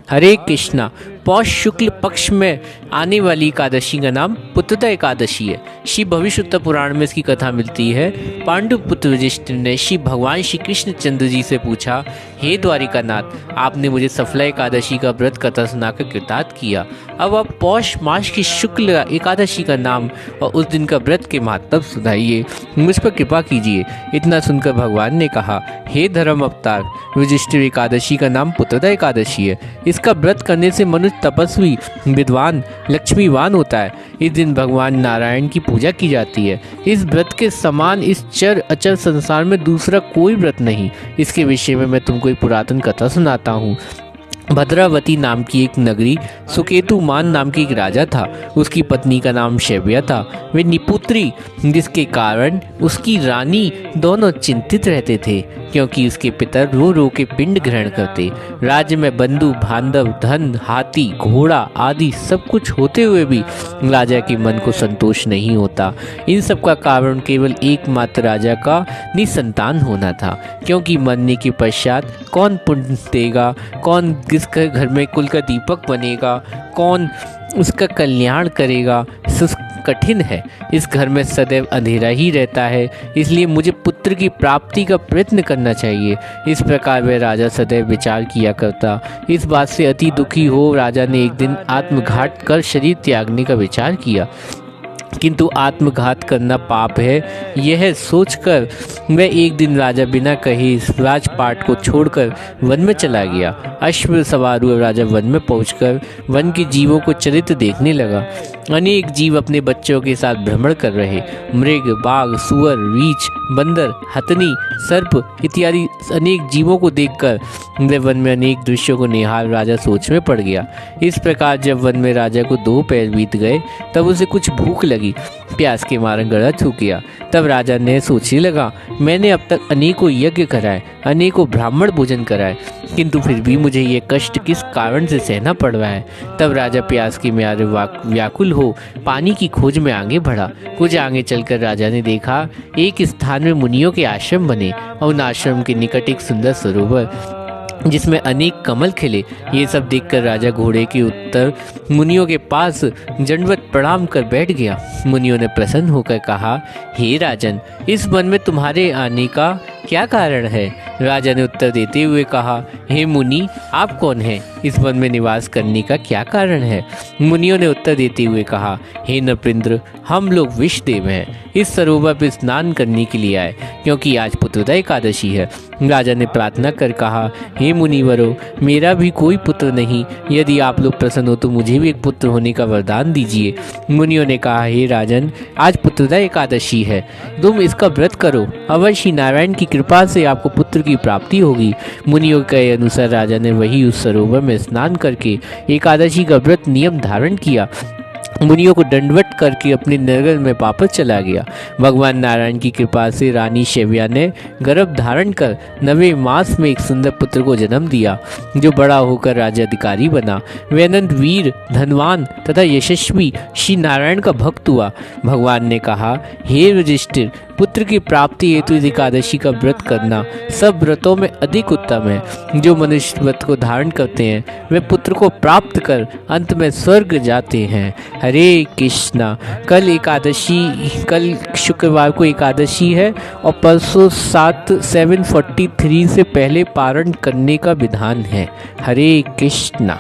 हरे कृष्णा। पौष शुक्ल पक्ष में आने वाली एकादशी का नाम पुत्रदा एकादशी है। श्री भविष्योत्तर पुराण में इसकी कथा मिलती है। पांडु पुत्र युधिष्ठिर ने श्री भगवान श्री कृष्ण चंद्र जी से पूछा, हे द्वारिकानाथ, आपने मुझे सफला एकादशी का व्रत कथा सुनाकर कृतार्थ किया। अब आप पौष मास की शुक्ल एकादशी का नाम और उस दिन का व्रत के महत्व सुनाइए, मुझ पर कृपा कीजिए। इतना सुनकर भगवान ने कहा, हे धर्म अवतार युधिष्ठिर, एकादशी का नाम पुत्रदा एकादशी है। इसका व्रत करने से मनुष्य तपस्वी, विद्वान, लक्ष्मीवान होता है। इस दिन भगवान नारायण की पूजा की जाती है। इस व्रत के समान इस चर अचर संसार में दूसरा कोई व्रत नहीं। इसके विषय में मैं तुमको एक पुरातन कथा सुनाता हूँ। भद्रावती नाम की एक नगरी, सुकेतुमान नाम की एक राजा था। उसकी पत्नी का नाम शैव्या था। वे निपुत्री, जिसके कारण उसकी रानी दोनों चिंतित रहते थे, क्योंकि उसके पितर रो रो के पिंड ग्रहण करते। राज्य में बंधु बांधव, धन, हाथी, घोड़ा आदि सब कुछ होते हुए भी राजा के मन को संतोष नहीं होता। इन सब का कारण केवल एकमात्र राजा का निसंतान होना था, क्योंकि मरने के पश्चात कौन पुण्य देगा, कौन किसके घर में कुल का दीपक बनेगा, कौन उसका कल्याण करेगा, कठिन है। इस घर में सदैव अंधेरा ही रहता है, इसलिए मुझे पुत्र की प्राप्ति का प्रयत्न करना चाहिए। इस प्रकार वह राजा सदैव विचार किया करता। इस बात से अति दुखी हो राजा ने एक दिन आत्मघात कर शरीर त्यागने का विचार किया, किंतु आत्मघात करना पाप है, यह सोचकर वह एक दिन राजा बिना कहे इस राजपाट को छोड़कर वन में चला गया। अश्व सवार हुआ राजा वन में पहुंचकर वन के जीवों को चरित्र देखने लगा। अनेक जीव अपने बच्चों के साथ भ्रमण कर रहे। मृग, बाघ, सुअर, रीछ, बंदर, हथनी, सर्प इत्यादि अनेक जीवों को देखकर वह वन में अनेक दृश्यों को निहार राजा सोच में पड़ गया। इस प्रकार जब वन में राजा को 2 पैर बीत गए, तब उसे कुछ भूख लगी। प्यास के मारे गला सूख गया। तब राजा ने सोचने लगा, मैंने अब तक अनेकों यज्ञ कराए, अनेकों ब्राह्मण भोजन कराए, किंतु फिर भी मुझे ये कष्ट किस कारण से सहना पड़ रहा है। तब राजा प्यास के मारे व्याकुल हो पानी की खोज में आगे बढ़ा। कुछ आगे चलकर राजा ने देखा एक स्थान में मुनियों के आश्रम बने और उन आश्रम के निकट एक सुंदर सरोवर जिसमें अनेक कमल खिले। ये सब देखकर राजा घोड़े के उत्तर मुनियों के पास दंडवत प्रणाम कर बैठ गया। मुनियों ने प्रसन्न होकर कहा, हे राजन, इस वन में तुम्हारे आने का क्या कारण है? राजा ने उत्तर देते हुए कहा, हे मुनि, आप कौन हैं? इस वन में निवास करने का क्या कारण है? मुनियों ने उत्तर देते हुए कहा, हे नृपेंद्र, हम लोग विषदेव हैं। इस सरोवर पर स्नान करने के लिए आए, क्योंकि आज पुत्रदा एकादशी है। राजा ने प्रार्थना कर कहा, हे मुनिवरों, मेरा भी कोई पुत्र नहीं। यदि आप लोग प्रसन्न हो तो मुझे भी एक पुत्र होने का वरदान दीजिए। मुनियों ने कहा, हे राजन, आज पुत्रदा एकादशी है, तुम इसका व्रत करो, अवश्य नारायण की कृपा से आपको पुत्र की प्राप्ति होगी। मुनियों के अनुसार राजा ने वही उस सरोवर में स्नान करके एकादशी का व्रत नियम धारण किया। मुनियों को दंडवत करके अपने नगर में वापस चला गया। भगवान नारायण की कृपा से रानी शैव्या ने गर्भ धारण कर 9वें मास में एक सुंदर पुत्र को जन्म दिया, जो बड़ा होकर राज्याधिकारी बना। वह अनंत वीर, धनवान तथा यशस्वी श्री नारायण का भक्त हुआ। भगवान ने कहा, हे युधिष्ठिर, पुत्र की प्राप्ति हेतु इस एकादशी का व्रत करना सब व्रतों में अधिक उत्तम है। जो मनुष्य व्रत को धारण करते हैं वे पुत्र को प्राप्त कर अंत में स्वर्ग जाते हैं। हरे कृष्णा। कल शुक्रवार को एकादशी है और परसों 7:43 से पहले पारण करने का विधान है। हरे कृष्णा।